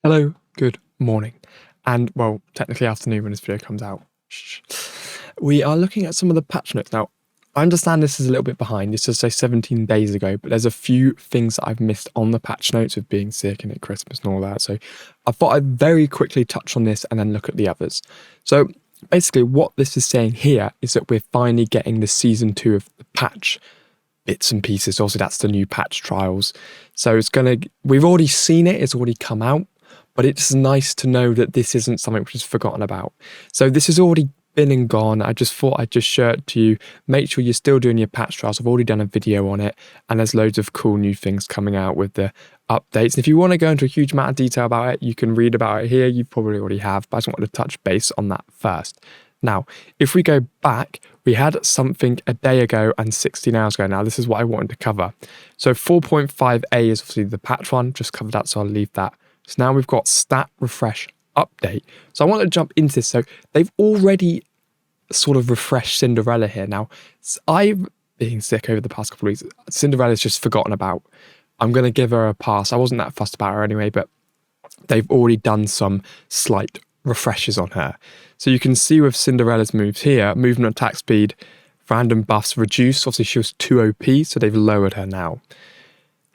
Hello, good morning, and well, technically afternoon when this video comes out. We are looking at some of the patch notes. Now, I understand this is a little bit behind. This does say 17 days ago, but there's a few things that I've missed on the patch notes with being sick and at Christmas and all that. So I thought I'd very quickly touch on this and then look at the others. So basically what this is saying here is that we're finally getting the season 2 of the patch bits and pieces. Also, that's the new patch trials. So we've already seen it. It's already come out. But it's nice to know that this isn't something which is forgotten about. So this has already been and gone. I just thought I'd just share it to you. Make sure you're still doing your patch trials. I've already done a video on it, and there's loads of cool new things coming out with the updates. And if you want to go into a huge amount of detail about it, you can read about it here. You probably already have, but I just wanted to touch base on that first. Now, if we go back, we had something a day ago and 16 hours ago. Now, this is what I wanted to cover. So 4.5a is obviously the patch one. Just covered that, so I'll leave that. So now we've got stat refresh update. So I want to jump into this. So they've already sort of refreshed Cinderella here. Now, I've been sick over the past couple of weeks. Cinderella's just forgotten about. I'm going to give her a pass. I wasn't that fussed about her anyway, but they've already done some slight refreshes on her. So you can see with Cinderella's moves here, movement attack speed, random buffs reduced. Obviously, she was too OP, so they've lowered her now.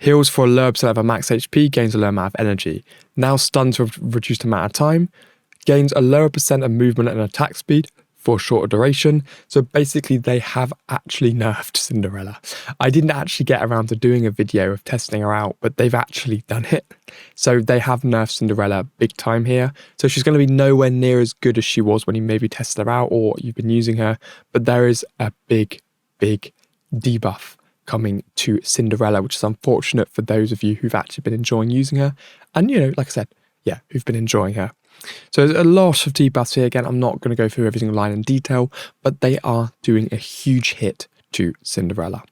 Heals for a lower percent of her max HP, gains a lower amount of energy. Now stuns for a reduced amount of time, gains a lower percent of movement and attack speed for a shorter duration. So basically they have actually nerfed Cinderella. I didn't actually get around to doing a video of testing her out, but they've actually done it. So they have nerfed Cinderella big time here. So she's going to be nowhere near as good as she was when you maybe tested her out or you've been using her. But there is a big debuff coming to Cinderella, which is unfortunate for those of you who've actually been enjoying using her. And, you know, like I said, yeah, who've been enjoying her. So there's a lot of debuffs here. Again, I'm not going to go through every single line in detail, but they are doing a huge hit to Cinderella.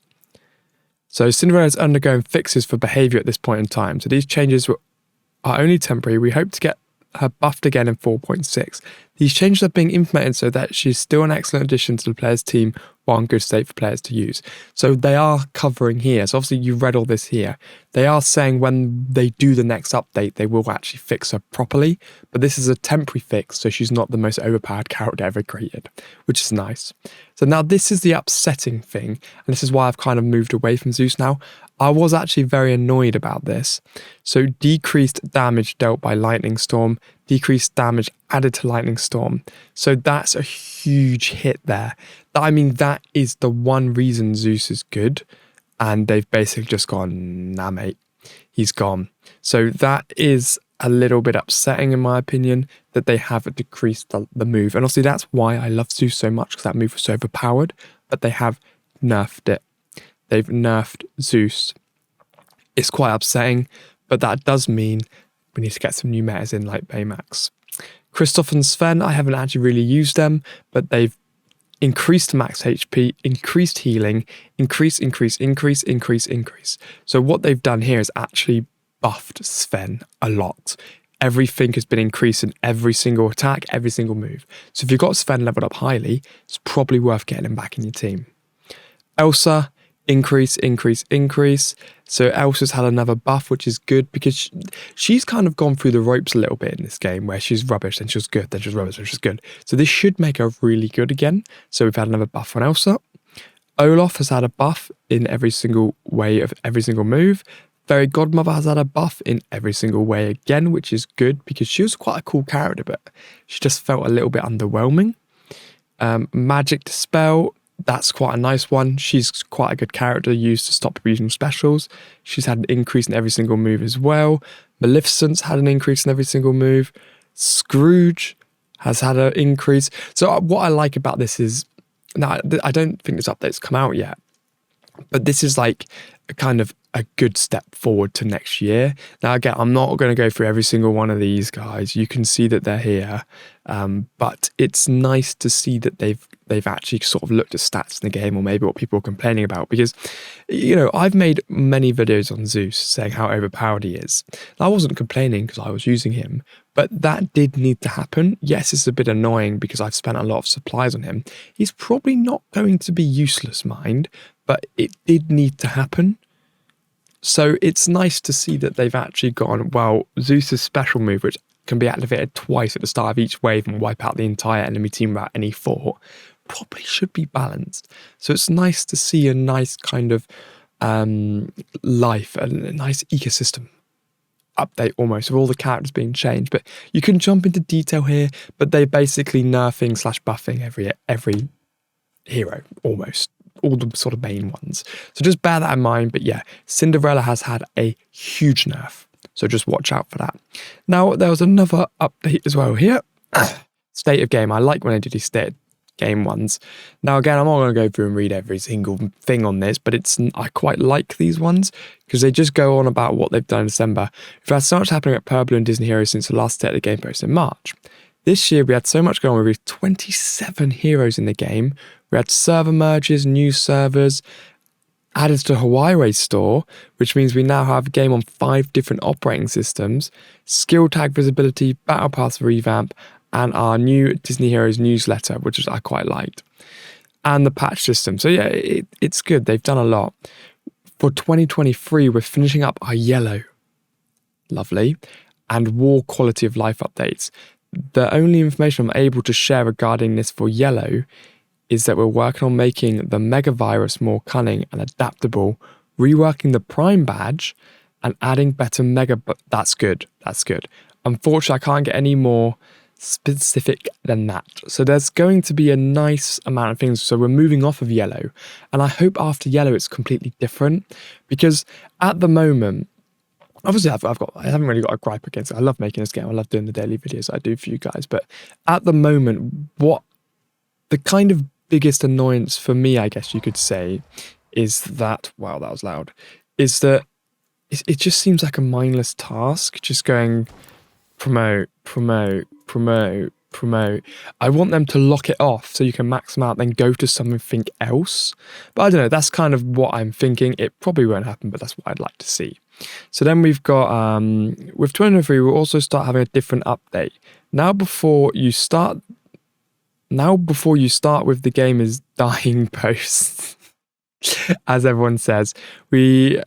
So Cinderella is undergoing fixes for behavior at this point in time. So these changes are only temporary. We hope to get her buffed again in 4.6. These changes are being implemented so that she's still an excellent addition to the player's team while in good state for players to use. So they are covering here. So obviously you've read all this here. They are saying when they do the next update, they will actually fix her properly. But this is a temporary fix, so she's not the most overpowered character ever created, which is nice. So now this is the upsetting thing, and this is why I've kind of moved away from Zeus now. I was actually very annoyed about this. So decreased damage dealt by Lightning Storm, decreased damage added to Lightning Storm. So that's a huge hit there. I mean, that is the one reason Zeus is good. And they've basically just gone, nah, mate, he's gone. So that is a little bit upsetting, in my opinion, that they have decreased the move. And obviously that's why I love Zeus so much, because that move was so overpowered. But they have nerfed it. They've nerfed Zeus. It's quite upsetting, but that does mean we need to get some new metas in like Baymax. Kristoff and Sven, I haven't actually really used them, but they've increased max HP, increased healing, increase. So what they've done here is actually buffed Sven a lot. Everything has been increased in every single attack, every single move. So if you've got Sven leveled up highly, it's probably worth getting him back in your team. Elsa, increase. So Elsa's had another buff, which is good because she's kind of gone through the ropes a little bit in this game where she's rubbish, then she's good, then she's rubbish, then she's good. So this should make her really good again. So we've had another buff on Elsa. Olaf has had a buff in every single way of every single move. Fairy Godmother has had a buff in every single way again, which is good because she was quite a cool character, but she just felt a little bit underwhelming. Magic Dispel, that's quite a nice one. She's quite a good character used to stop regional specials. She's had an increase in every single move as well. Maleficent's had an increase in every single move. Scrooge has had an increase. So what I like about this is, now I don't think this update's come out yet, but this is like a kind of a good step forward to next year. Now, again, I'm not going to go through every single one of these guys. You can see that they're here, but it's nice to see that they've actually sort of looked at stats in the game, or maybe what people are complaining about. Because, you know, I've made many videos on Zeus saying how overpowered he is. I wasn't complaining because I was using him, but that did need to happen. Yes, it's a bit annoying because I've spent a lot of supplies on him. He's probably not going to be useless, mind, but it did need to happen. So it's nice to see that they've actually gone, well, Zeus's special move, which can be activated twice at the start of each wave and wipe out the entire enemy team without any thought, probably should be balanced. So it's nice to see a nice kind of life, a nice ecosystem update almost, with all the characters being changed. But you can jump into detail here, but they're basically nerfing / buffing every hero, almost. All the sort of main ones. So just bear that in mind. But yeah, Cinderella has had a huge nerf. So just watch out for that. Now, there was another update as well here. State of game. I like when I do these state of game ones. Now, again, I'm not going to go through and read every single thing on this, but I quite like these ones because they just go on about what they've done in December. We've had so much happening at Purple and Disney Heroes since the last State of the Game post in March. This year, we had so much going on. We had 27 heroes in the game. We had server merges, new servers, added to Hawaii store, which means we now have a game on 5 different operating systems, skill tag visibility, battle pass revamp, and our new Disney Heroes newsletter, which I quite liked, and the patch system. So yeah, it's good. They've done a lot. For 2023, we're finishing up our yellow, lovely, and war quality of life updates. The only information I'm able to share regarding this for yellow is that we're working on making the mega virus more cunning and adaptable, reworking the prime badge, and adding better mega. But that's good. That's good. Unfortunately, I can't get any more specific than that. So there's going to be a nice amount of things. So we're moving off of yellow, and I hope after yellow it's completely different, because at the moment, obviously I haven't really got a gripe against it. I love making this game. I love doing the daily videos I do for you guys. But at the moment, what the kind of biggest annoyance for me, I guess you could say, is that, wow, that was loud, is that it just seems like a mindless task, just going promote. I want them to lock it off so you can max them out, then go to something else. But I don't know, that's kind of what I'm thinking. It probably won't happen, but that's what I'd like to see. So then we've got, with 2023, we'll also start having a different update. Now before you start with the game is dying posts, as everyone says, we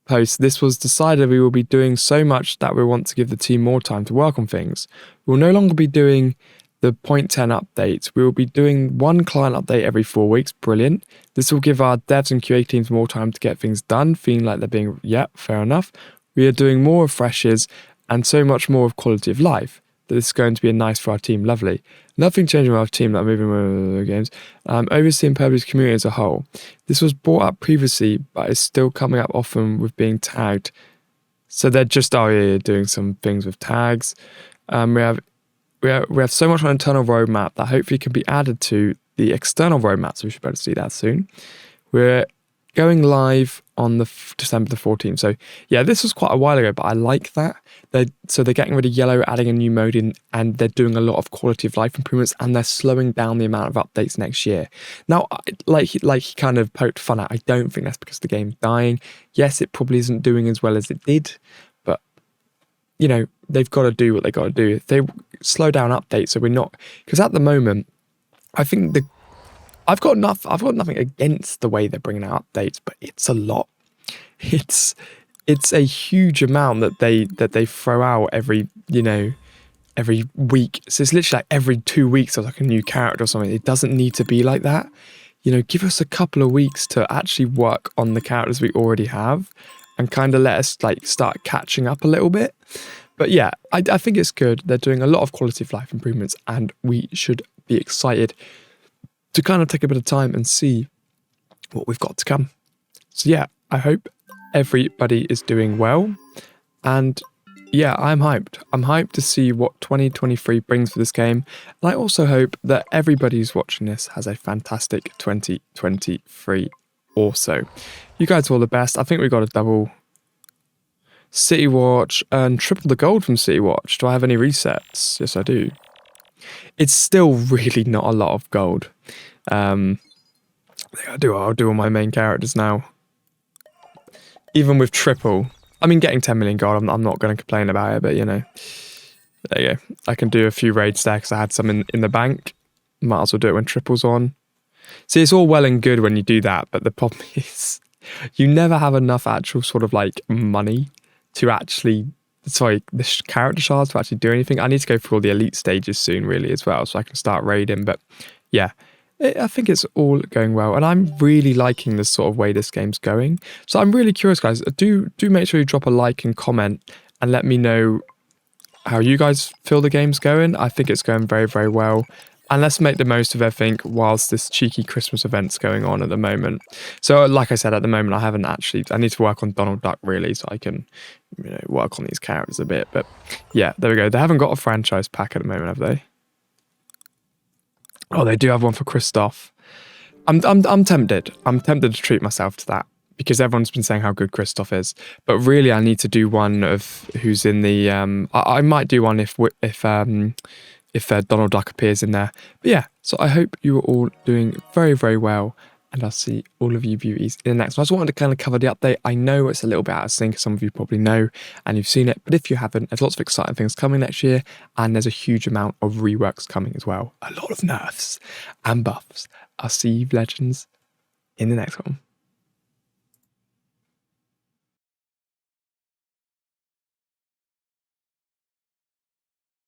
post, this was decided we will be doing so much that we want to give the team more time to work on things. We'll no longer be doing the 0.10 updates. We will be doing one client update every 4 weeks. Brilliant. This will give our devs and QA teams more time to get things done, feeling like they're being, fair enough. We are doing more refreshes and so much more of quality of life. This is going to be nice for our team. Lovely. Nothing changing with our team, like moving with games. Overseeing Purple's community as a whole. This was brought up previously, but is still coming up often with being tagged. So they're just doing some things with tags. We have so much on internal roadmap that hopefully can be added to the external roadmap. So we should be able to see that soon. We're going live on December the 14th. So yeah, this was quite a while ago, but I like that. They're getting rid of yellow, adding a new mode in, and they're doing a lot of quality of life improvements, and they're slowing down the amount of updates next year. Now, like he kind of poked fun at, I don't think that's because the game's dying. Yes, it probably isn't doing as well as it did, but they've got to do what they got to do. If they slow down updates, so we're not, because at the moment, I think I've got nothing against the way they're bringing out updates, but it's a lot. It's a huge amount that they throw out every week. So it's literally like every 2 weeks there's like a new character or something. It doesn't need to be like that. Give us a couple of weeks to actually work on the characters we already have and kind of let us like start catching up a little bit. But yeah, I think it's good. They're doing a lot of quality of life improvements, and we should be excited to kind of take a bit of time and see what we've got to come. So yeah, I hope everybody is doing well, and yeah, I'm hyped. I'm hyped to see what 2023 brings for this game, and I also hope that everybody who's watching this has a fantastic 2023 also. You guys are all the best. I think we got a double City Watch and triple the gold from City Watch. Do I have any resets? Yes, I do. It's still really not a lot of gold. I'll do all my main characters now. Even with triple, getting 10 million gold, I'm not going to complain about it, but there you go. I can do a few raids there because I had some in the bank. Might as well do it when triple's on. See, it's all well and good when you do that, but the problem is you never have enough actual sort of like money to actually, sorry, the character shards to actually do anything. I need to go through all the elite stages soon, really, as well, so I can start raiding. But yeah, I think it's all going well, and I'm really liking the sort of way this game's going. So I'm really curious, guys. Do make sure you drop a like and comment and let me know how you guys feel the game's going. I think it's going very, very well. And let's make the most of everything whilst this cheeky Christmas event's going on at the moment. So like I said, at the moment, I need to work on Donald Duck really, so I can, work on these characters a bit. But yeah, there we go. They haven't got a franchise pack at the moment, have they? Oh, they do have one for Kristoff. I'm tempted. I'm tempted to treat myself to that because everyone's been saying how good Kristoff is. But really, I need to do one of who's in the. I might do one if Donald Duck appears in there. But yeah, so I hope you are all doing very, very well. And I'll see all of you beauties in the next one. I just wanted to kind of cover the update. I know it's a little bit out of sync. Some of you probably know and you've seen it. But if you haven't, there's lots of exciting things coming next year. And there's a huge amount of reworks coming as well. A lot of nerfs and buffs. I'll see you legends in the next one.